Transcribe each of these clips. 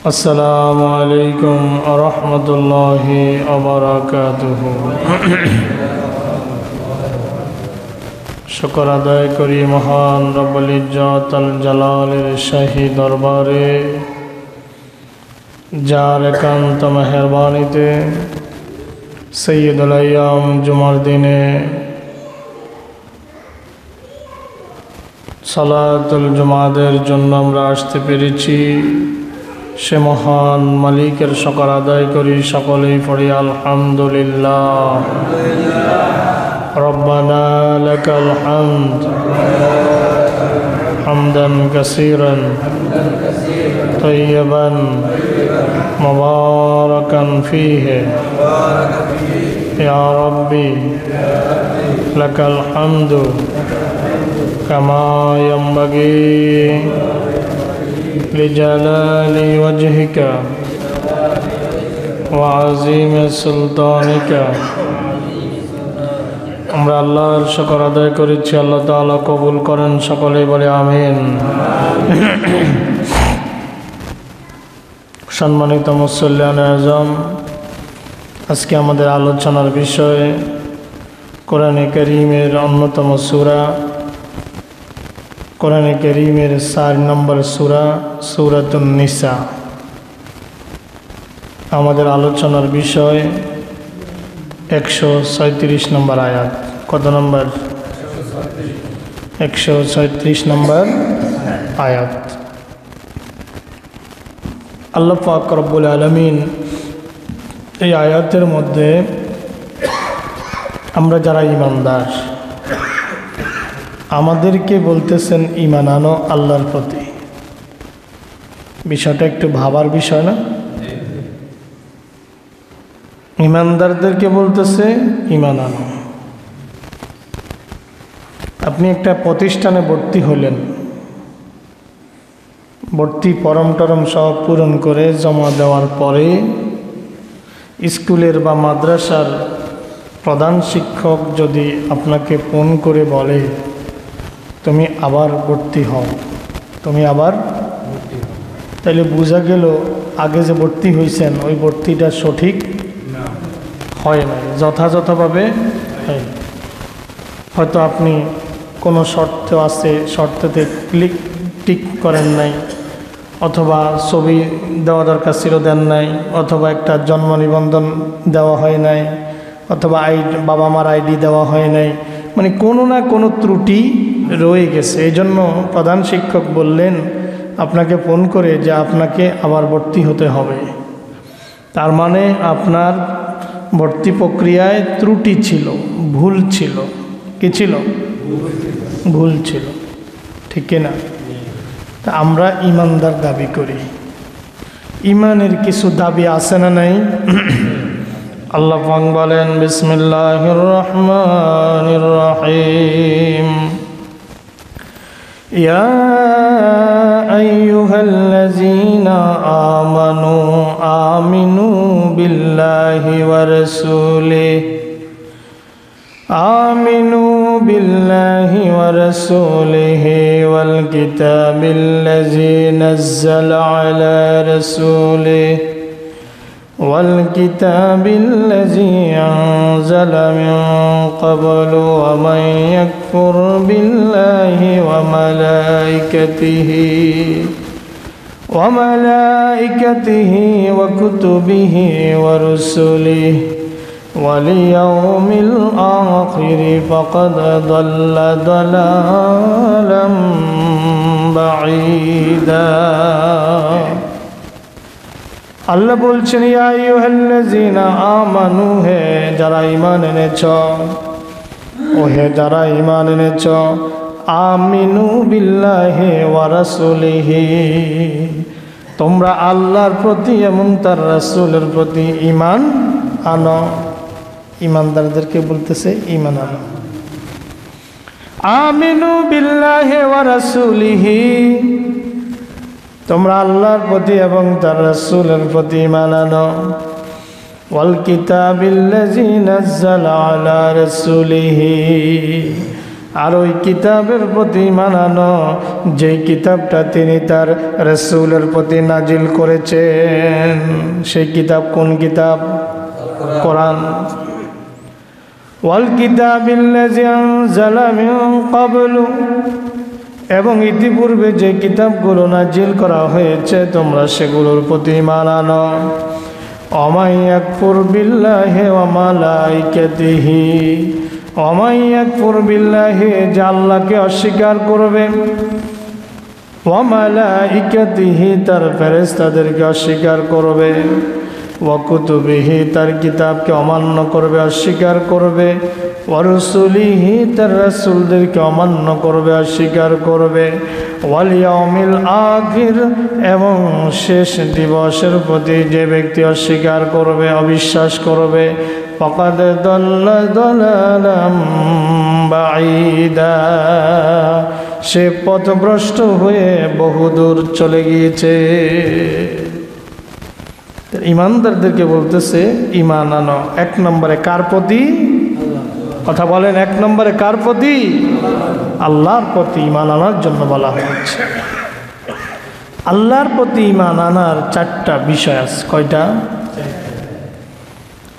আসসালামু আলাইকুম ওয়া রাহমাতুল্লাহি ওয়া বারাকাতুহু। শুকর আদায় করি মহান রব্বুল ইজ্জত আল জালালের শাহী দরবারে, যার একান্ত মেহেরবানিতে সৈয়দুল আইয়াম জুমার দিনে সালাতুল জুমাদের জন্য আমরা আসতে পেরেছি। সে মহান মালিকের শুকর আদায় করি, সকলেই পড়ি আলহামদুলিল্লাহ। রব্বানা লাকাল হামদ হামদান কাসীরান তাইয়্যিবান মুবারাকান ফীহি ইয়া রাব্বি লাকাল হামদু কামা ইয়ানবাগী লিজালালি ওয়াজহিকা ওয়া আযীমি সুলতানিকা। আমরা আল্লাহর শুকর আদায় করেছি, আল্লাহ তাআলা কবুল করেন, সকলেই বলে আমিন। সম্মানিত মুসল্লিয়ান আযম, আজকে আমাদের আলোচনার বিষয় কোরআনে কারীমের অন্যতম সূরা, কোরআনে কারীমের 4 নম্বর সূরা সূরাতুন নিসা। আমাদের আলোচনার বিষয় 136 নম্বর আয়াত। কত নম্বর? 136 নম্বর আয়াত। আল্লাহ পাক রব্বুল আলামিন এই আয়াতের মধ্যে আমরা যারা ঈমানদার, আমাদেরকে বলতেছেন ঈমান আনো আল্লাহর প্রতি। বিষয়টা একটু ভাবার বিষয় না? ঈমানদারদেরকে বলতেছে ঈমান আনো। আপনি একটা প্রতিষ্ঠানে ভর্তি হলেন, ভর্তি ফরম টরম সব পূরণ করে জমা দেওয়ার পরে স্কুলের বা মাদ্রাসার প্রধান শিক্ষক যদি আপনাকে ফোন করে বলে তুমি আবার ভর্তি হও, তুমি আবার ভর্তি হও, তাহলে বোঝা গেল আগে যে ভর্তি হয়েছেন ওই ভর্তিটা সঠিক হয় নাই, যথাযথভাবে হয়। হয়তো আপনি কোনো শর্ত আছে, শর্ততে টিক করেন নাই, অথবা ছবি দেওয়া দরকার ছিল দেন নাই, অথবা একটা জন্ম নিবন্ধন দেওয়া হয় নাই, অথবা বাবা মার আইডি দেওয়া হয় নাই, মানে কোনো না কোনো ত্রুটি রয়ে গেছে। এই জন্য প্রধান শিক্ষক বললেন আপনাকে ফোন করে যে আপনাকে আবার ভর্তি হতে হবে। তার মানে আপনার ভর্তি প্রক্রিয়ায় ত্রুটি ছিল, ভুল ছিল। কি ছিল? ভুল ছিল, ঠিক কিনা? তা আমরা ঈমানদার দাবি করি, ঈমানের কিছু দাবি আছে না নাই? আল্লাহ পাক বলেন বিসমিল্লাহির রহমানির রহিম, ইয়া আইয়ুহাল্লাযীনা আমানু আমিনু বিল্লাহি ওয়া রাসূলিহি আমিনু বিল্লাহি ওয়া রাসূলিহি ওয়াল কিতাবিল্লাযী নাযালা আলা রাসূলিহি والكتاب الذي أنزل من قبل ومن يكفر بالله وملائكته وكتبه ورسله واليوم الآخر فقد ضل ضلالا بعيدا। আল্লাহ বলছেন ইয়া আইয়ুহাল্লাযীনা আমানু, হে যারা ঈমান এনেছ, ও হে যারা ঈমান এনেছ, আমিনু বিল্লাহি ওয়া রাসূলিহি, তোমরা আল্লাহর প্রতি এবং তার রাসূলের প্রতি ঈমান আনো। ঈমানদারদেরকে বলতেছে ঈমান আনো। আমিনু বিল্লাহি ওয়া রাসূলিহি, তোমরা আল্লাহর প্রতি এবং তার রাসূলের প্রতি ঈমান আনো। ওয়াল কিতাবিল্লাযী নাযালা আলা রাসূলিহি, আর ওই কিতাবের প্রতি ঈমান আনো যেই কিতাবটা তিনি তার রাসূলের প্রতি নাজিল করেছেন। সেই কিতাব কোন কিতাব? কোরআন। ওয়াল কিতাবিল্লাযী আনজালা মিন ক্বাবলু, এবং ইতিপূর্বে যে কিতাবগুলো নাজিল করা হয়েছে তোমরা সেগুলোর প্রতি ঈমান আনো। ওয়া ইয়াকফুর বিল্লাহি ওয়া মালাইকাতিহি, ওয়া ইয়াকফুর বিল্লাহি, যে আল্লাহকে অস্বীকার করবে, ওয়া মালাইকাতিহি, তার ফেরেশতাদেরকে অস্বীকার করবে, ওয়া কুতুবিহি, তার কিতাবকে অমান্য করবে, অস্বীকার করবে, ওয়া রুসুলিহি, তার রাসূলদেরকে অমান্য করবে, অস্বীকার করবে, ওয়াল ইয়াউমিল আখির, এবং শেষ দিবসের প্রতি যে ব্যক্তি অস্বীকার করবে, অবিশ্বাস করবে, ফাকাদ দাল্লা দালালাম বাঈদা, সে পথভ্রষ্ট হয়ে বহুদূর চলে গিয়েছে। ইমানদারদেরকে বলতেছে ঈমান আনো। এক নম্বরে কার প্রতি? কথা বলেন, এক নম্বরে কার প্রতি? আল্লাহর প্রতি ঈমান আনার জন্য বলা হয়েছে। আল্লাহর প্রতি ঈমান আনার চারটা বিষয় আছে। কয়টা?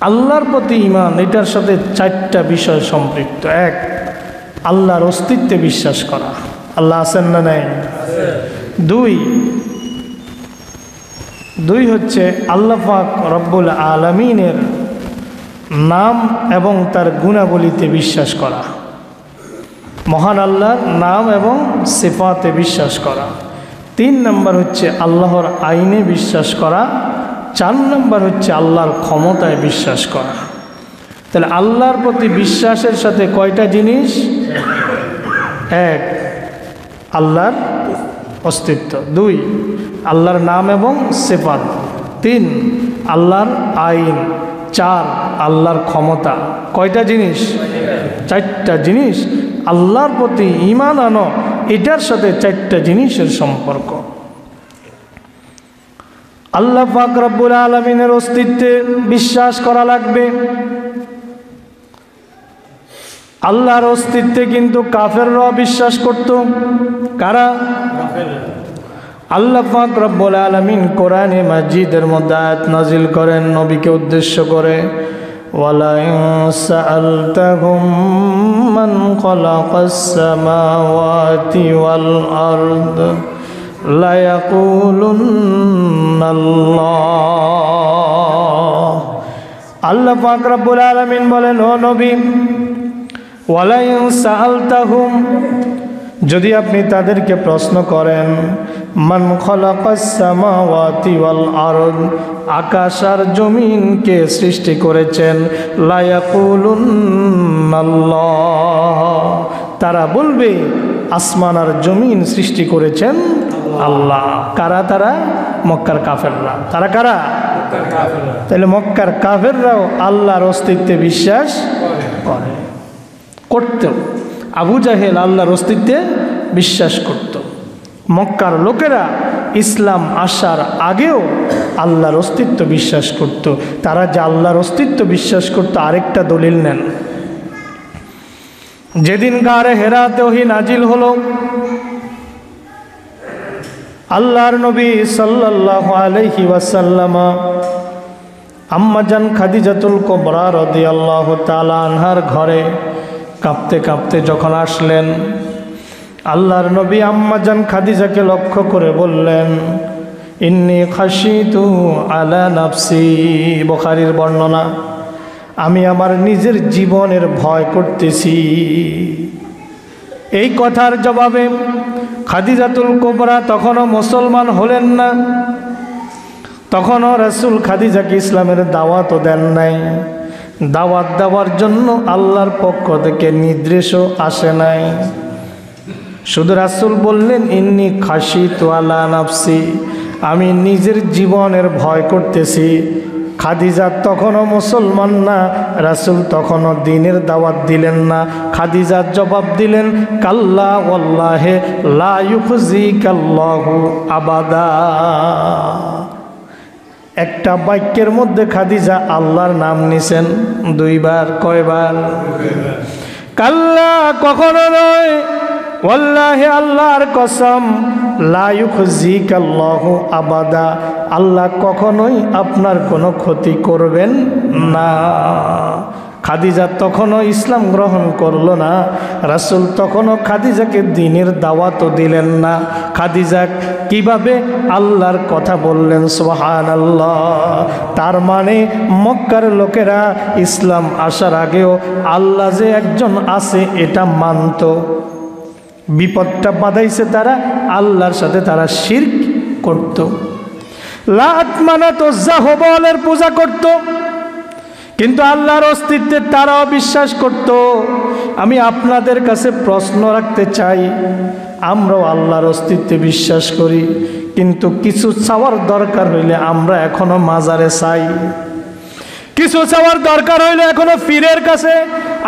আল্লাহর প্রতি ঈমান, এটার সাথে চারটা বিষয় সম্পৃক্ত। এক, আল্লাহর অস্তিত্বে বিশ্বাস করা, আল্লাহ আছেন না নাই? দুই হচ্ছে আল্লাহ পাক রব্বুল আলামিনের নাম এবং তার গুণাবলীতে বিশ্বাস করা, মহান আল্লাহর নাম এবং সিফাতে বিশ্বাস করা। 3 নম্বর হচ্ছে আল্লাহর আইনে বিশ্বাস করা। 4 নম্বর হচ্ছে আল্লাহর ক্ষমতায় বিশ্বাস করা। তাহলে আল্লাহর প্রতি বিশ্বাসের সাথে কয়টা জিনিস? 1, আল্লাহর অস্তিত্ব। 2, আল্লাহর নাম এবং সিফাত। 3, আল্লাহর আইন। 4, আল্লাহর ক্ষমতা। কয়টা জিনিস? 4টা জিনিস। আল্লাহর প্রতি ঈমান আনো, এটার সাথে 4টা জিনিসের সম্পর্ক। আল্লাহ পাক রব্বুল আলামিনের অস্তিত্বে বিশ্বাস করা লাগবে। আল্লাহর অস্তিত্বে কিন্তু কাফেররাও বিশ্বাস করত। কারা? আল্লাহ পাক রব্বুল আলামিন কোরআনে মাজিদের মধ্যে আয়াত নাজিল করেন নবীকে উদ্দেশ্য করে, ওয়ালা ইন সাআলতাহুম মান খালাকাস সামাওয়াতি ওয়াল আরদ লা ইয়াকুলুন্নাল্লাহ। আল্লাহ পাক রব্বুল আলামিন বলেন, ও নবী, ওয়ালা ইন সাআলতাহুম, যদি আপনি তাদেরকে প্রশ্ন করেন, মান খালাকাস সামাওয়াতি ওয়াল আরদ, আকাশ আর জমিনকে সৃষ্টি করেছেন, লা ইয়াকুলুন্নাল্লাহ, তারা বলবে আসমান আর জমিন সৃষ্টি করেছেন আল্লাহ। কারা তারা? মক্কার কাফেররা। তারা কারা? তাহলে মক্কার কাফেররাও আল্লাহর অস্তিত্বে বিশ্বাস করে, করত। আবু জাহেল আল্লাহর অস্তিত্বে বিশ্বাস করত। মক্কার লোকেরা ইসলাম আসার আগেও আল্লাহর অস্তিত্ব বিশ্বাস করত। তারা যে আল্লাহর অস্তিত্ব বিশ্বাস করত, আরেকটা দলিল নেন। যেদিন গারে হেরাতে ওহী নাজিল হলো, আল্লাহর নবী সাল্লাল্লাহু আলাইহি ওয়াসাল্লাম আম্মাজান খাদিজাতুল কুবরা রাদিয়াল্লাহু তাআলা আনহার ঘরে কাঁপতে কাঁপতে যখন আসলেন, আল্লাহর নবী আম্মাজান খাদিজাকে লক্ষ্য করে বললেন, ইন্নী খাশিতু আলা নাফসি, বুখারীর বর্ণনা, আমি আমার নিজের জীবনের ভয় করতেছি। এই কথার জবাবে খাদিজাতুল কুবরা তখনও মুসলমান হলেন না। তখনও রাসূল খাদিজাকে ইসলামের দাওয়াতও দেন নাই। দাওয়াত দেওয়ার জন্য আল্লাহর পক্ষ থেকে নির্দেশও আসে নাই। শুধু রাসূল বললেন, ইন্নী খাশিতু আলা নাফসি, আমি নিজের জীবনের ভয় করতেছি। খাদিজা তখনও মুসলমান না, রাসূল তখনও দ্বীনের দাওয়াত দিলেন না। খাদিজা জবাব দিলেন, কাল্লা ওয়াল্লাহি লা ইউখজিকাল্লাহু আবাদা। একটা বাক্যের মধ্যে খাদিজা আল্লাহর নাম নিছেন 2 বার। কয়বার? কাল্লা, কখনো নয়, ওয়াল্লাহি আল্লাহর কসম, লা ইউখজিকাল্লাহু আবাদা, আল্লাহ কখনোই আপনার কোনো ক্ষতি করবেন না। খাদিজা তখনও ইসলাম গ্রহণ করলো না, রাসূল তখনও খাদিজাকে দ্বীনের দাওয়াতও দিলেন না। খাদিজা কিভাবে আল্লাহর কথা বললেন, সুবহানাল্লাহ। তার মানে মক্কার লোকেরা ইসলাম আসার আগেও আল্লাহ যে একজন আছে এটা মানত। বিপদটা বাঁধাইছে তারা, আল্লাহর সাথে তারা শিরক করত। লাত মানাত উজ্জা হুবলের পূজা করত, কিন্তু আল্লাহর অস্তিত্বে তারাও বিশ্বাস করত। আমি আপনাদের কাছে প্রশ্ন রাখতে চাই, আমরাও আল্লাহর অস্তিত্বে বিশ্বাস করি, কিন্তু কিছু চাওয়ার দরকার হইলে আমরা এখনো মাজারে চাই, কিছু চাওয়ার দরকার হইলে এখনো পীরের কাছে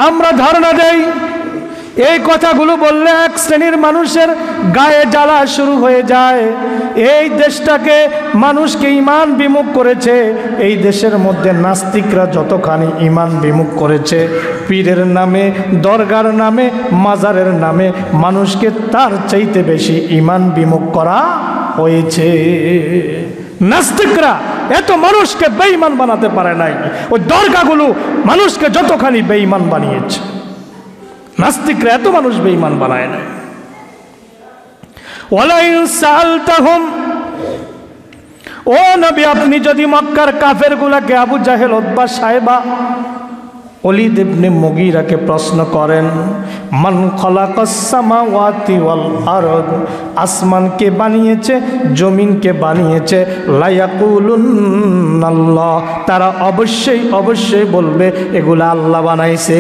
আমরা ধারণা দেই। এই কথাগুলো বললে এক শ্রেণীর মানুষের গায়ে জ্বালা শুরু হয়ে যায়। এই দেশটাকে মানুষকে ঈমান বিমুখ করেছে, এই দেশের মধ্যে নাস্তিকরা যতখানি ঈমান বিমুখ করেছে, পীরের নামে, দরগার নামে, মাজারের নামে মানুষকে তার চাইতে বেশি ঈমান বিমুখ করা হয়েছে। নাস্তিকরা এত মানুষকে বেঈমান বানাতে পারে নাই, ওই দরগাগুলো মানুষকে যতখানি বেঈমান বানিয়েছে। নাস্তিকরা এত মানুষ বেঈমান বানায় না। ওয়ালাইন সালতাহুম, ও নবী আপনি যদি মক্কার কাফেরগুলোকে, আবু জাহেল, উতবা, সাইবা, ওলীদ ইবনে মুগীরাকে প্রশ্ন করেন, মান খালাকাস সামাওয়াতি ওয়াল আরদ, আসমানকে বানিয়েছে, জমিনকে বানিয়েছে, লা ইয়াকুলুনাল্লাহ, তারা অবশ্যই অবশ্যই বলবে এগুলা আল্লাহ বানাইছে।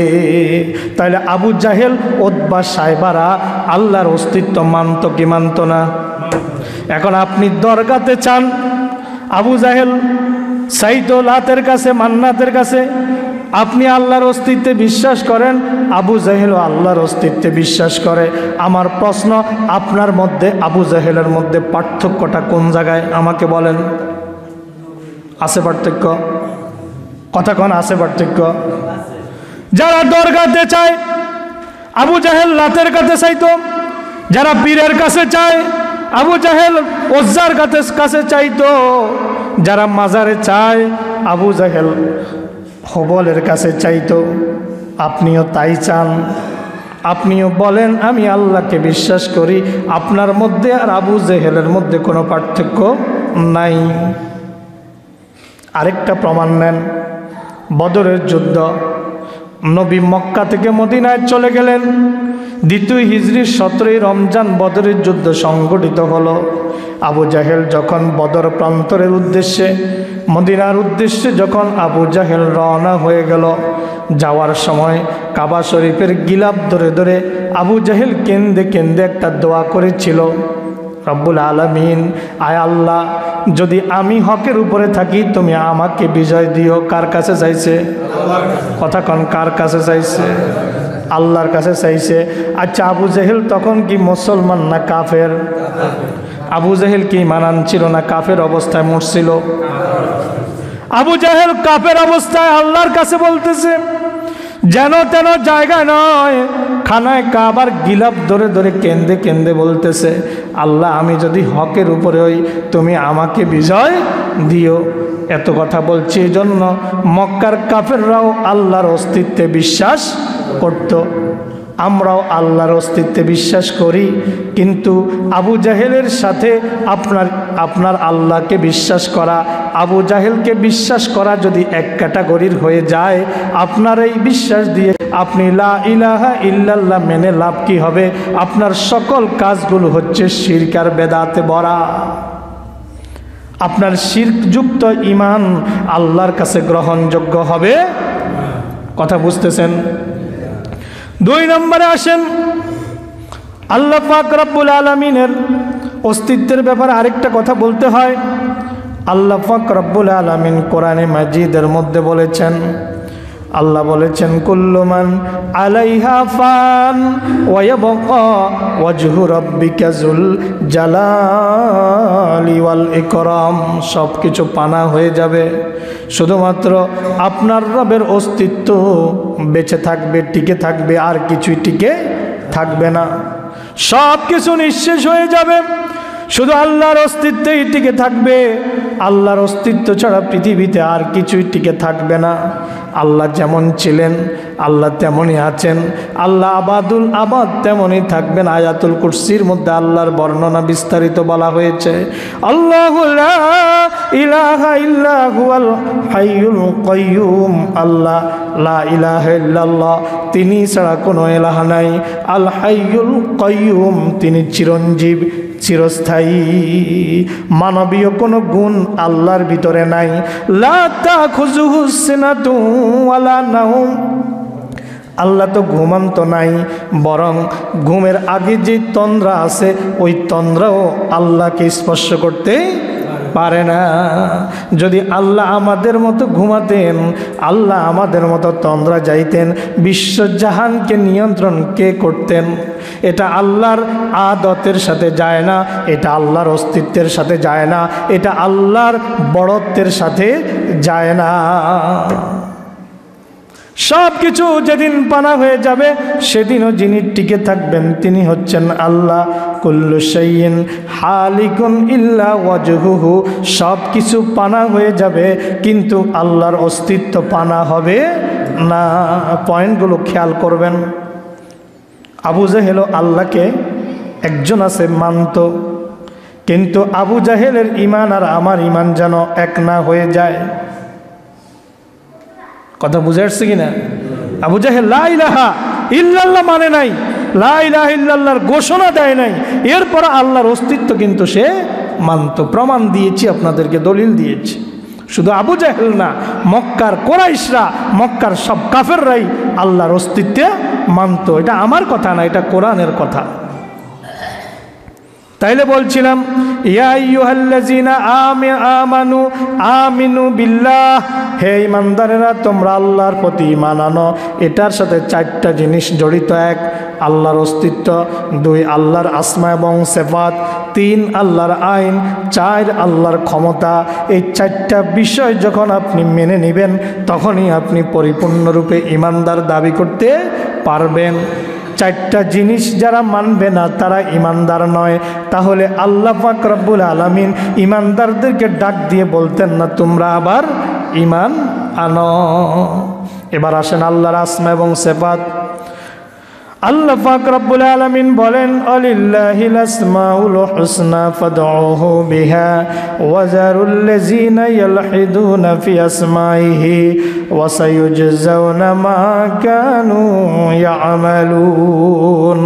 তাহলে আবু জাহেল, উতবা, সাইবারা আল্লাহর অস্তিত্ব মানত কি মানত না? এখন আপনি দরগাতে চান, আবু জাহেল চাইতো লাতের কাছে, মান্নাতের কাছে, আপনি আল্লাহর অস্তিত্বে বিশ্বাস করেন, আবু জাহেলও আল্লাহর অস্তিত্বে বিশ্বাস করে। আমার প্রশ্ন, আপনার মধ্যে আবু জাহেলের মধ্যে পার্থক্যটা কোন জায়গায় আমাকে বলেন? আছে পার্থক্য? কথা কোন আছে পার্থক্য? যারা দরগাতে চায়, আবু জাহেল লাতের কাছে চাইতো। যারা পীরের কাছে চায়, আবু জাহেল উজ্জার কাছে চাইতো। যারা মাজারে চায়, আবু জাহেল হুবলের কাছে চাইতো। আপনিও তাই চান? আপনিও বলেন আমি আল্লাহকে বিশ্বাস করি, আপনার মধ্যে আর আবু জেহেলের মধ্যে কোনো পার্থক্য নাই। আরেকটা প্রমাণ নেন, বদরের যুদ্ধ। নবী মক্কা থেকে মদিনায় চলে গেলেন, 2 হিজরির 17 রমজান বদরের যুদ্ধ সংগঠিত হলো। আবু জাহেল যখন বদর প্রান্তরের উদ্দেশ্যে, মদিনার উদ্দেশ্যে যখন আবু জাহেল রওনা হয়ে গেল, যাওয়ার সময় কাবা শরীফের গিলাফ ধরে ধরে আবু জাহেল কেন্দে কেন্দে একটা দোয়া করেছিল, রব্বুল আলামিন, আয় আল্লাহ, যদি আমি হকের উপরে থাকি তুমি আমাকে বিজয় দিও। কার কাছে চাইছে? কথা কন, কার কাছে চাইছে? আল্লাহর কাছে চাইছে। আচ্ছা, আবু জাহেল তখন কি মুসলমান না কাফের? আবু জাহেল কি মানান ছিল না কাফের অবস্থায় মরছিল? আবু জাহেল কাফের অবস্থায় আল্লাহর কাছে বলতেছে, যেন তেন জায়গা নয়, খানায় কাবার গিলাফ ধরে ধরে কেন্দে কেন্দে বলতেছে, আল্লাহ, আমি যদি হকের উপরে হই তুমি আমাকে বিজয় দিও। এত কথা বলছি এই জন্য মক্কার কাফেররাও আল্লাহর অস্তিত্বে বিশ্বাস করত, আমরাও আল্লাহর অস্তিত্বে বিশ্বাস করি। কিন্তু আবু জাহেলের সাথে আপনার আল্লাহকে বিশ্বাস করা, আবু জাহেলকে বিশ্বাস করা যদি এক ক্যাটাগরির হয়ে যায়, আপনার এই বিশ্বাস দিয়ে আপনি লা ইলাহা ইল্লাল্লাহ মেনে লাভ কি হবে? আপনার সকল কাজগুলো হচ্ছে শিরক আর বেদাতে ভরা। আপনার শিরকযুক্ত ঈমান আল্লাহর কাছে গ্রহণযোগ্য হবে। কথা বুঝতেছেন? 2 নম্বরে আসেন, আল্লাহ পাক রব্বুল আলামিনের অস্তিত্বের ব্যাপারে আরেকটা কথা বলতে হয়। আল্লাহ পাক রব্বুল আলামিন কোরআনে মাজিদের মধ্যে বলেছেন, আল্লাহ বলেছেন কুল্লু মান আলাইহা ফান ওয়া ইয়াবকা ওয়াজহু রাব্বিকা যুল জালালি ওয়াল ইকরাম। সব কিছু পানা হয়ে যাবে, শুধুমাত্র আপনার রবের অস্তিত্ব বেঁচে থাকবে, টিকে থাকবে, আর কিছুই টিকে থাকবে না। সব কিছু নিঃশেষ হয়ে যাবে, শুধু আল্লাহর অস্তিত্বই টিকে থাকবে। আল্লাহর অস্তিত্ব ছাড়া পৃথিবীতে আর কিছুই টিকে থাকবে না। আল্লাহ যেমন ছিলেন আল্লাহ তেমনই আছেন, আল্লাহ আবাদুল আবাদ তেমনই থাকবেন। আয়াতুল কুরসির মধ্যে আল্লাহর বর্ণনা বিস্তারিত বলা হয়েছে, আল্লাহু লা ইলাহা ইল্লা হুয়াল হাইয়ুল কাইয়্যুম। আল্লাহ লা ইলাহা ইল্লাল্লাহ, তিনি ছাড়া কোনো ইলাহ নাই। আল হাইয়ুল কাইয়্যুম, তিনি চিরঞ্জীব, চিরস্থায়ী। মানবীয় কোনো গুণ আল্লাহর ভিতরে নাই। লা তাখুযুহু সিনাতুন ওয়ালা নাওম, আল্লাহ তো ঘুমান্ত নাই, বরং ঘুমের আগে যে তন্দ্রা আছে ওই তন্দ্রাও আল্লাহকে স্পর্শ করতে পারে না। যদি আল্লাহ আমাদের মতো ঘুমাতেন, আল্লাহ আমাদের মতো তন্দ্রা যাইতেন, বিশ্বজাহানকে নিয়ন্ত্রণ কে করতেন? এটা আল্লাহর আদতের সাথে যায় না, এটা আল্লাহর অস্তিত্বের সাথে যায় না, এটা আল্লাহর বড়ত্বের সাথে যায় না। সব কিছু যেদিন পানা হয়ে যাবে সেদিনও যিনি টিকে থাকবেন তিনি হচ্ছেন আল্লাহ। কুল্লু শাইইন হালিকুন ইল্লা ওয়াজহুহু, সব কিছু পানা হয়ে যাবে কিন্তু আল্লাহর অস্তিত্ব পানা হবে না। পয়েন্টগুলো খেয়াল করবেন। আবু জাহেল আল্লাহকে একজন আছে মানত, কিন্তু আবু জাহেলের ঈমান আর আমার ঈমান যেন এক না হয়ে যায়। কথা বুঝে আসছে কিনা? আবু জাহেল লা ইলাহা ইল্লাল্লাহ মানে নাই, লা ইলাহা ইল্লাল্লাহর ঘোষণা দেয় নাই, এরপর আল্লাহর অস্তিত্ব কিন্তু সে মানত। প্রমাণ দিয়েছি আপনাদেরকে, দলিল দিয়েছি। শুধু আবু জাহেল না, মক্কার কুরাইশরা, মক্কার সব কাফেররাই আল্লাহর অস্তিত্বে মানত। এটা আমার কথা না, এটা কোরআনের কথা। তাইলে বলছিলাম ইয়া আইয়ুহাল্লাযিনা আমানু আমিনু বিল্লাহ, হে ঈমানদারেরা তোমরা আল্লাহর প্রতি ঈমান আনো। এটার সাথে চারটা জিনিস জড়িত। এক, আল্লাহর অস্তিত্ব। দুই, আল্লাহর আসমা এবং সিফাত। তিন, আল্লাহর আইন। চার, আল্লাহর ক্ষমতা। এই চারটা বিষয় যখন আপনি মেনে নেবেন তখনই আপনি পরিপূর্ণরূপে ঈমানদার দাবি করতে পারবেন। চারটা জিনিস যারা মানবে না তারা ঈমানদার নয়। তাহলে আল্লাহ পাক রব্বুল আলামিন ঈমানদারদেরকে ডাক দিয়ে বলতেন না তোমরা আবার ঈমান আনো। এবার আসেন আল্লাহর আসমা এবং সিফাত। আল্লাহ পাক রব্বুল আলামিন বলেন আলিল্লাহিল আসমাউল হুসনা ফাদউহু বিহা ওয়া যারুল্লাযিনা ইয়ালহিদুনা ফি আসমাইহি ওয়া সায়ুজজাউনা মা কানু ইয়ামালুন।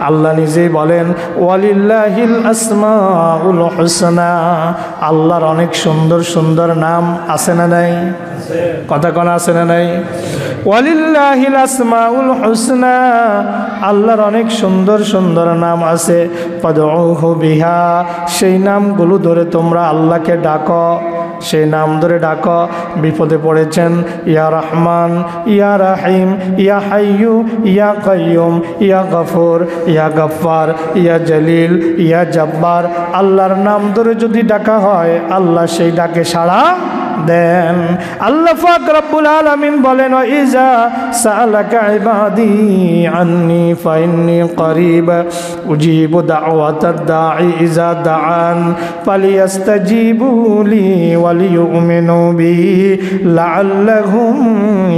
আল্লাহ নিজেই বলেন ওয়ালিল্লাহিল আসমাউল হুসনা, আল্লাহর অনেক সুন্দর সুন্দর নাম আছে না নাই? কথা কোন আছে না নাই? ওয়ালিল্লাহিল আসমাউল হুসনা, আল্লাহর অনেক সুন্দর সুন্দর নাম আছে। ফাদউহু বিহা, সেই নামগুলো ধরে তোমরা আল্লাহকে ডাকো, সেই নাম ধরে ডাকো। বিপদে পড়েছেন ইয়া রহমান, ইয়া রাহিম, ইয়া হাইয়ু, ইয়া কাইয়ুম, ইয়া গফুর, ইয়া গফফার, ইয়া জলিল, ইয়া জব্বার, আল্লাহর নাম ধরে যদি ডাকা হয় আল্লাহ সেই ডাকে সাড়া দেন। আল্লাহ পাক রব্বুল আলামিন বলেন ইজা সাআলাকা ইবাদি আন্নী ফাইন্নী করিব উজিবু দাওয়াতাদ দাঈ ইজা দাআন ফালিয়াস্তাজিবু লি ওয়ালিয়ুমিনু বি লাআল্লাহুম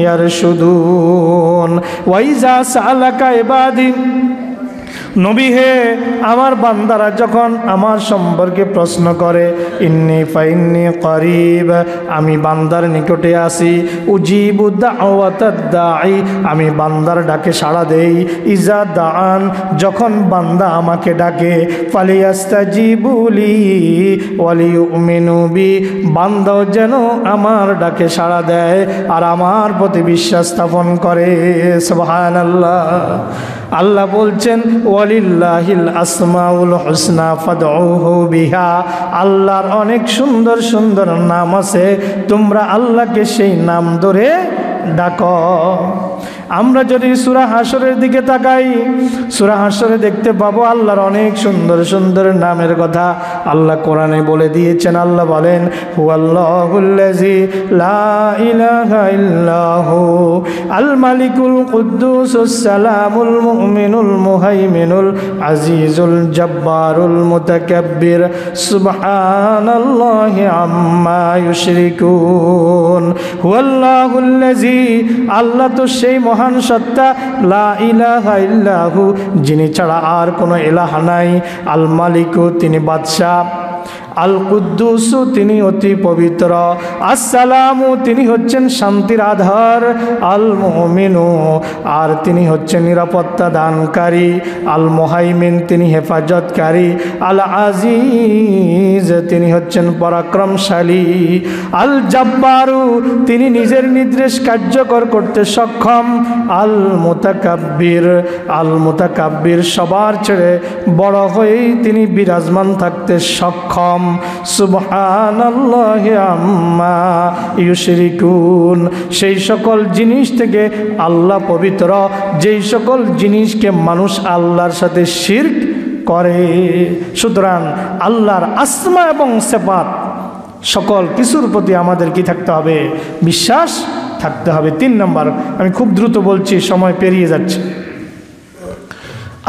ইয়ারশুদুন। ওয়া ইজা সাআলাকা ইবাদি, নবী হে আমার বান্দারা যখন আমার সম্পর্কে প্রশ্ন করে ইন্নী ফাইন্নী করিব, আমি বান্দার নিকটে আসি। উজিবু দাওয়াতাদ দাঈ, আমি বান্দার ডাকে সাড়া দেই। ইজা দাআন, যখন বান্দা আমাকে ডাকে। ফালিয়াস্তাজিবু লি ওয়ালিয়ুমিনু বি, বান্দাও যেন আমার ডাকে সাড়া দেয় আর আমার প্রতি বিশ্বাস স্থাপন করে। সুবহানাল্লাহ। আল্লাহ বলছেন ওয়ালিল্লাহিল আসমাউল হুসনা ফাদউহু বিহা, আল্লাহর অনেক সুন্দর সুন্দর নাম আছে, তোমরা আল্লাহকে সেই নাম ধরে ডাকো। আমরা যদি সূরা হাশরের দিকে তাকাই, সূরা হাশরে দেখতে পাবো আল্লাহর অনেক সুন্দর সুন্দর নামের কথা আল্লাহ কোরআনে বলে দিয়েছেন। আল্লাহ বলেন, হুয়াল্লাহুল্লাযী লা ইলাহা ইল্লাহু আল মালিকুল কুদ্দুসুস সালামুল মুমিনুল মুহাইমিনুল আজিজুল জব্বারুল মুতাকাব্বির সুবহানাল্লাহি আম্মা ইউশরিকুন। হুয়াল্লাহুল্লাযী, আল্লাহ তো সেই মহান সত্তা, লা ইলাহা ইল্লাহু, যিনি ছাড়া আর কোনো ইলাহ নাই, আল মালিকু, তিনি বাদশাহ, আল কুদ্দুসু, তিনি অতি পবিত্র, আসসালামু, তিনি হচ্ছেন শান্তির আধার, আল মুমিনু, আর তিনি হচ্ছেন নিরাপত্তা দানকারী, আল মুহাইমিন, তিনি হেফাজতকারী, আল আজিজ, তিনি হচ্ছেন পরাক্রমশালী, আল জব্বারু, তিনি নিজের নির্দেশ কার্যকর করতে সক্ষম, আল মুতাকাব্বির, আল মুতাকাব্বির, সবার ছেড়ে বড় হয়েই তিনি বিরাজমান থাকতে সক্ষম। সুবহানাল্লাহি আম্মা ইউশরিকুন, সেই সকল জিনিস থেকে আল্লাহ পবিত্র যেই সকল জিনিসকে মানুষ আল্লাহর সাথে শিরক করে। সুতরাং আল্লাহর আসমা এবং সিফাত সকল কিছুর প্রতি আমাদের কি থাকতে হবে? বিশ্বাস থাকতে হবে। 3 নম্বর, আমি খুব দ্রুত বলছি, সময় পেরিয়ে যাচ্ছে।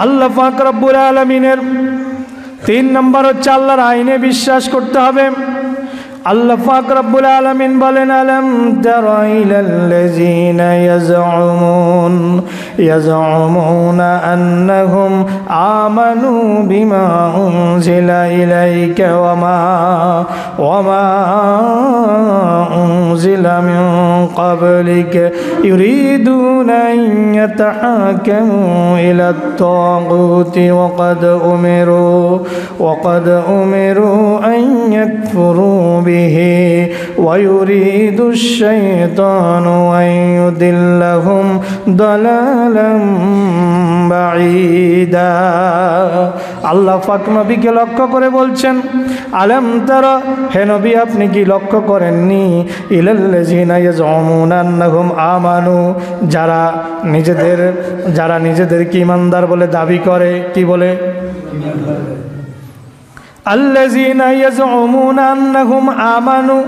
আল্লাহ পাক রব্বুল আলামিনের 3 নম্বর হচ্ছে আল্লাহর আইনে বিশ্বাস করতে হবে। আল্লাহ পাক রব্বুল আলামিন বলেন, আলাম তারা ইলাল্লাযীনা ইয়াজউমুনা আন্নাহুম আমানু বিমা উনজিলা ইলাইকা ওয়া মা উনজিলা মিন ক্বাবলিকা ইউরিদুনা আন ইয়াতাহাকামু ইলাত তাগুতি ওয়া قد أمروا أن يكفروا به ويريد الشيطان أن يضلهم ضلالا بعيدا। আল্লাহ পাক নবীকে লক্ষ্য করে বলছেন, আলাম তারা, হে নবী আপনি কি লক্ষ্য করেননি, ইলাল্লাযীনা ইয়াজউমুনা আন্নাহুম আমানু, যারা নিজেদেরকে ঈমানদার বলে দাবি করে। কি বলে? আল্লাযীনা ইয়াজউমুনা আন্নাহুম আমানু,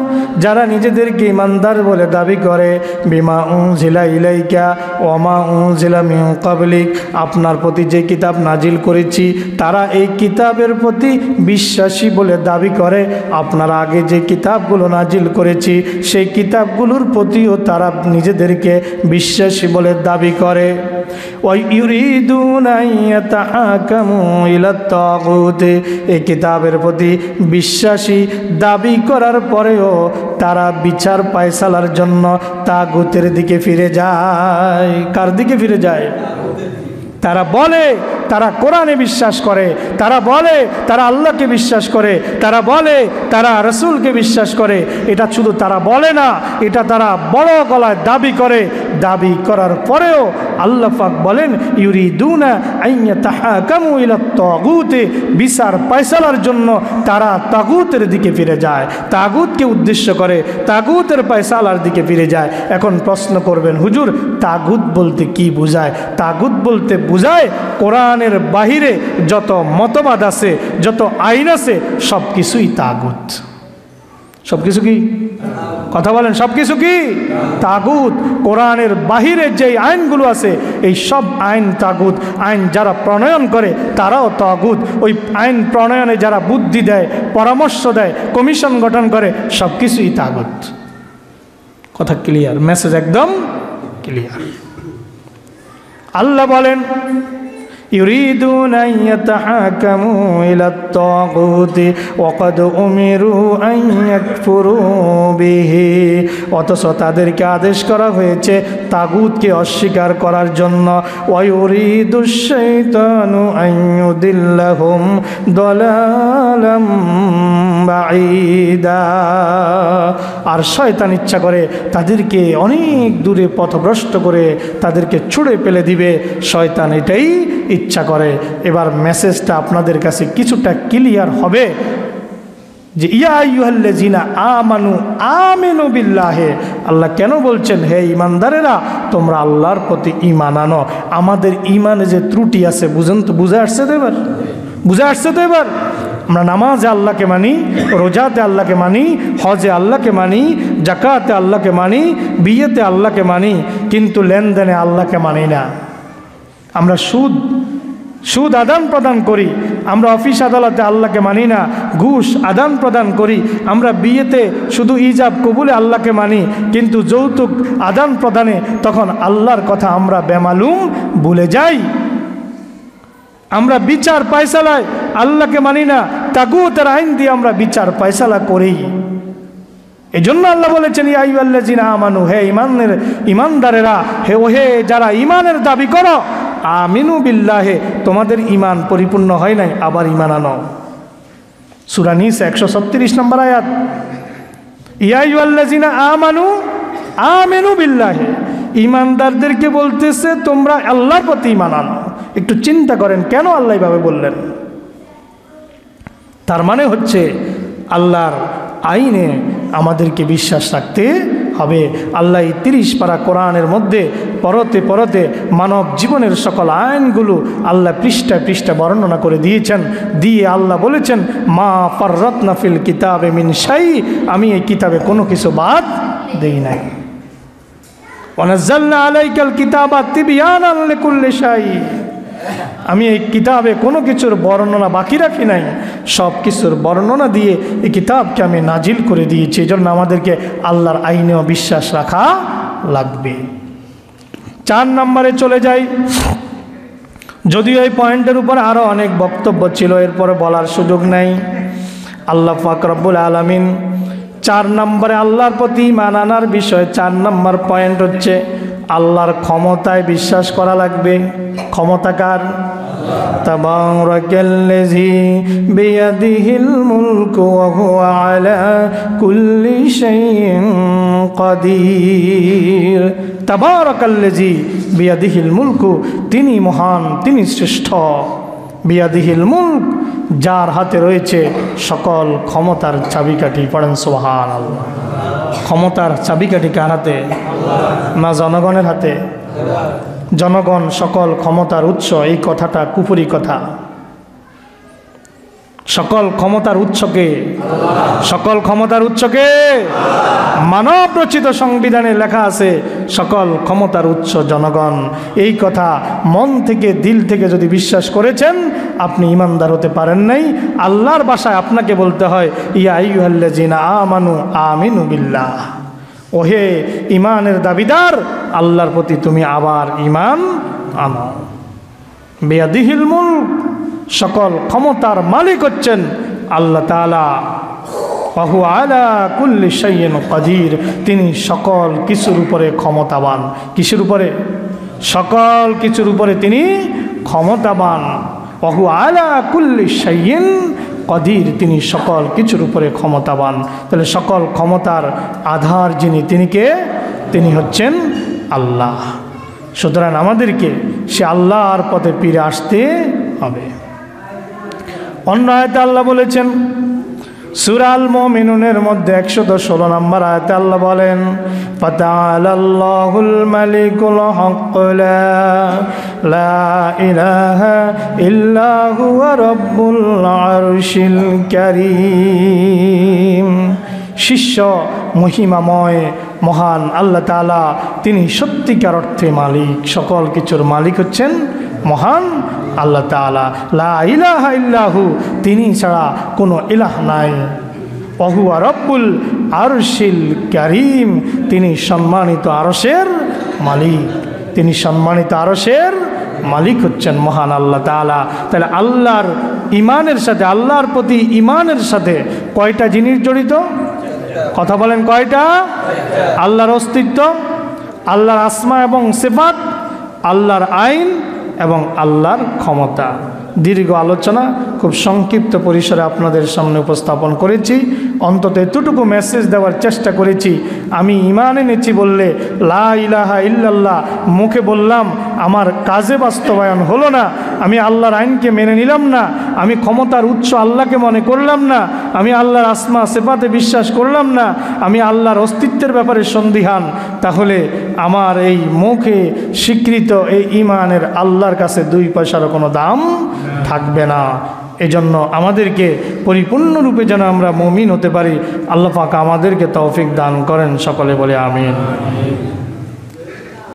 যারা নিজেদেরকে ঈমানদার বলে দাবি করে, বিমা উনজিলা ইলাইকা ওয়া মা উনজিলা মিন ক্বাবলিক, আপনার প্রতি যে কিতাব নাজিল করেছি তারা এই কিতাবের প্রতি বিশ্বাসী বলে দাবি করে। আপনার আগে যে কিতাবগুলো নাজিল করেছি সেই কিতাবগুলোর প্রতিও তারা নিজেদেরকে বিশ্বাসী বলে দাবি করে। ওয়া ইউরিদুনা আন ইয়াতাহাকামু ইলাত তাগুতি, এই কিতাবের প্রতি বিশ্বাসী দাবি করার পরেও তারা বিচার পায়সালার জন্য তাগুতের দিকে ফিরে যায়। কার দিকে ফিরে যায়? তারা বলে তারা কোরআনে বিশ্বাস করে, তারা বলে তারা আল্লাহকে বিশ্বাস করে, তারা বলে তারা রাসূলকে বিশ্বাস করে। এটা শুধু তারা বলে না, এটা তারা বড় গলায় দাবি করে। দাবি করার পরেও আল্লাহ পাক বলেন, ইউরিদুনা আন ইয়াতাহাকামু ইলাত তাগুতি, বিচার পায়সালার জন্য তারা তাগুতের দিকে ফিরে যায়, তাগুতকে উদ্দেশ্য করে তাগুতের পায়সালার দিকে ফিরে যায়। এখন প্রশ্ন করবেন, হুজুর তাগুত বলতে কি বোঝায়? তাগুত বলতে বোঝায় কোরআনের বাহিরে যত মতবাদ আছে, যত আইন আছে, সব কিছুই তাগুত। সব কিছু কি? কথা বলেন, সব কিছু কি তাগুত? কোরআনের বাহিরে যে আইনগুলো আছে এই সব আইন তাগুত। আইন যারা প্রণয়ন করে তারাও তাগুত। ওই আইন প্রণয়নে যারা বুদ্ধি দেয়, পরামর্শ দেয়, কমিশন গঠন করে, সব কিছুই তাগুত। কথা ক্লিয়ার? মেসেজ একদম ক্লিয়ার। আল্লাহ বলেন, ইউরিদুনা আন ইয়াতাহাকামু ইলাত তাগুতি ওয়া ক্বাদ উমিরু আন ইয়াকফুরু বিহি, অথচ তাদেরকে আদেশ করা হয়েছে তাগুতকে অস্বীকার করার জন্য। ওয়া ইউরিদুশ শাইতানু আন ইউদিল্লাহুম দালালাম বাঈদা, আর শয়তান ইচ্ছা করে তাদেরকে অনেক দূরে পথভ্রষ্ট করে তাদেরকে ছুঁড়ে ফেলে দিবে। শয়তান এটাই ইচ্ছা করে। এবার মেসেজটা আপনাদের কাছে কিছুটা ক্লিয়ার হবে। যে ইয়া আইয়ুহাল্লাযিনা আমানু আমিনু বিল্লাহি, আল্লাহ কেন বলছেন হে ইমানদারেরা তোমরা আল্লাহর প্রতি ঈমান আনো। আমাদের ঈমানে যে ত্রুটি আছে বুঝেন তো, বুঝে আসছে তো এবার, বুঝে আসছে তো এবার। আমরা নামাজে আল্লাহকে মানি, রোজাতে আল্লাহকে মানি, হজে আল্লাহকে মানি, জাকাতে আল্লাহকে মানি, বিয়েতে আল্লাহকে মানি, কিন্তু লেনদেনে আল্লাহকে মানি না। আমরা সুদ আদান প্রদান করি, আমরা অফিস আদালতে আল্লাহকে মানি না, ঘুষ আদান প্রদান করি, আমরা বিয়েতে শুধু ইজাব কবুলে আল্লাহকে মানি, কিন্তু যৌতুক আদান প্রদানে তখন আল্লাহর কথা আমরা বেমালুম ভুলে যাই। আমরা বিচার ফয়সালায় আল্লাহকে মানি না, তাগুতের আইন দিয়ে আমরা বিচার ফয়সালা করি। এই জন্য আল্লাহ বলেছেন ইয়া আইয়ুহাল্লাযিনা আমানু, হে ইমানদারেরা, হে যারা ইমানের দাবি করো, আমিনু বিল্লাহে, তোমাদের ঈমান পরিপূর্ণ হয় নাই, আবার ঈমান আনো। সূরা নিসা 136 নম্বর আয়াত। ইয়া আইয়ুহাল্লাযিনা আমানু আমিনু বিল্লাহে, ঈমানদারদেরকে বলতেছে তোমরা আল্লাহর প্রতি ঈমান আনো। একটু চিন্তা করেন কেন আল্লাহ এভাবে বললেন। তার মানে হচ্ছে আল্লাহর আইনে আমাদেরকে বিশ্বাস রাখতে হবে। আল্লাহ 30 পারা কোরআনের মধ্যে পরতে পরতে মানব জীবনের সকল আইনগুলো আল্লাহ পৃষ্ঠায় পৃষ্ঠায় বর্ণনা করে দিয়েছেন। দিয়ে আল্লাহ বলেছেন মা ফাররাতনা ফিল কিতাবে মিন শাই, আমি এই কিতাবে কোনো কিছু বাদ দেই নাই। ওয়ানাজ্জালনা আলাইকাল কিতাবা তিবয়ানান লিকুল্লি শাই, আমি এই কিতাবে কোনো কিছুর বর্ণনা বাকি রাখি নাই, সব কিছুর বর্ণনা দিয়ে এই কিতাবকে আমি নাজিল করে দিয়েছি। এই জন্য আমাদেরকে আল্লাহর আইনেও বিশ্বাস রাখা লাগবে। 4 নম্বরে চলে যাই। যদিও এই পয়েন্টের উপর আরও অনেক বক্তব্য ছিল, এরপরে বলার সুযোগ নাই। আল্লাহ পাক রব্বুল আলামিন 4 নম্বরে আল্লাহর প্রতি ঈমান আনার বিষয়ে 4 নম্বর পয়েন্ট হচ্ছে আল্লাহর ক্ষমতায় বিশ্বাস করা লাগবে। ক্ষমতাকার তাবারাকাল্লাযী বিয়াদিহিল মুলকু ওয়া হুয়া আলা কুল্লি শাইইন কাদির। তাবারাকাল্লাযী বিয়াদিহিল মুলকু, তিনি মহান, তিনি শ্রেষ্ঠ। বিয়াদিহিল মুলক, যার হাতে রয়েছে সকল ক্ষমতার চাবিকাঠি। পড়েন সুবহানাল্লাহ। ক্ষমতার চাবিকাঠি কার হাতে? না জনগণের হাতে? জনগণ সকল ক্ষমতার উৎস, এই কথাটা কুফরি কথা। সকল ক্ষমতার উৎসকে, সকল ক্ষমতার উৎসকে মানব রচিত সংবিধানে লেখা আছে সকল ক্ষমতার উৎস জনগণ। এই কথা মন থেকে দিল থেকে যদি বিশ্বাস করেছেন আপনি ইমানদার হতে পারেন নাই। আল্লাহর ভাষায় আপনাকে বলতে হয় ইয়া আইয়ুহাল্লাযিনা আমানু আমিনু বিল্লাহ, ওহে ইমানের দাবিদার, আল্লাহর প্রতি তুমি আবার ঈমান আনো। বিয়াদিহিল মুলক, সকল ক্ষমতার মালিক হচ্ছেন আল্লাহ তাআলা। ওয়া হুয়া আলা কুল্লি শাইইন কাদির, তিনি সকল কিছুর উপরে ক্ষমতাবান। কিসের উপরে? সকল কিছুর উপরে তিনি ক্ষমতাবান। ওয়া হুয়া আলা কুল্লি শাইইন কাদির, তিনি সকল কিছুর উপরে ক্ষমতাবান। তাহলে সকল ক্ষমতার আধার যিনি, তিনি কে? তিনি হচ্ছেন আল্লাহ। সুতরাং আমাদেরকে সে আল্লাহর পথে ফিরে আসতে হবে। অন্য আয়াতে আল্লাহ বলেছেন, সূরা আল মুমিনুনের মধ্যে 116 নম্বর আয়াতে আল্লাহ বলেন ফাতাআলাল্লাহুল মালিকুল হক লা ইলাহা ইল্লা হুয়া রাব্বুল আরশিল কারীম। শিষ্য মহিমাময় মহান আল্লাহ তাআলা, তিনি সত্যিকার অর্থে মালিক, সকল কিছুর মালিক হচ্ছেন মহান আল্লাহ তাআলা। লা ইলাহা ইল্লাহু, তিনি ছাড়া কোনো ইলাহ নাই। ওয়া হুয়া রাব্বুল আরশিল কারীম, তিনি সম্মানিত আরশের মালিক। তিনি সম্মানিত আরশের মালিক হচ্ছেন মহান আল্লাহ তাআলা। তাহলে আল্লাহর ঈমানের সাথে, আল্লাহর প্রতি ঈমানের সাথে কয়টা জিনিস জড়িত? কথা বলেন কয়টা? আল্লাহর অস্তিত্ব, আল্লাহর আসমা এবং সিফাত, আল্লাহর আইন এবং আল্লাহর ক্ষমতা। দীর্ঘ আলোচনা খুব সংক্ষিপ্ত পরিসরে আপনাদের সামনে উপস্থাপন করেছি। অন্তত এতটুকু মেসেজ দেওয়ার চেষ্টা করেছি, আমি ঈমান এনেছি বললে, লা ইলাহা ইল্লাল্লাহ মুখে বললাম, আমার কাজে বাস্তবায়ন হলো না, আমি আল্লাহর আইনকে মেনে নিলাম না, আমি ক্ষমতার উৎস আল্লাহকে মনে করলাম না, আমি আল্লাহর আসমা সিফাতে বিশ্বাস করলাম না, আমি আল্লাহর অস্তিত্বের ব্যাপারে সন্দিহান, তাহলে আমার এই মুখে স্বীকৃত এই ঈমানের আল্লাহর কাছে 2 পয়সারও কোনো দাম থাকবে না। এজন্য আমাদেরকে পরিপূর্ণরূপে যেন আমরা মুমিন হতে পারি, আল্লাহ পাক আমাদেরকে তৌফিক দান করেন। সকলে বলে আমিন।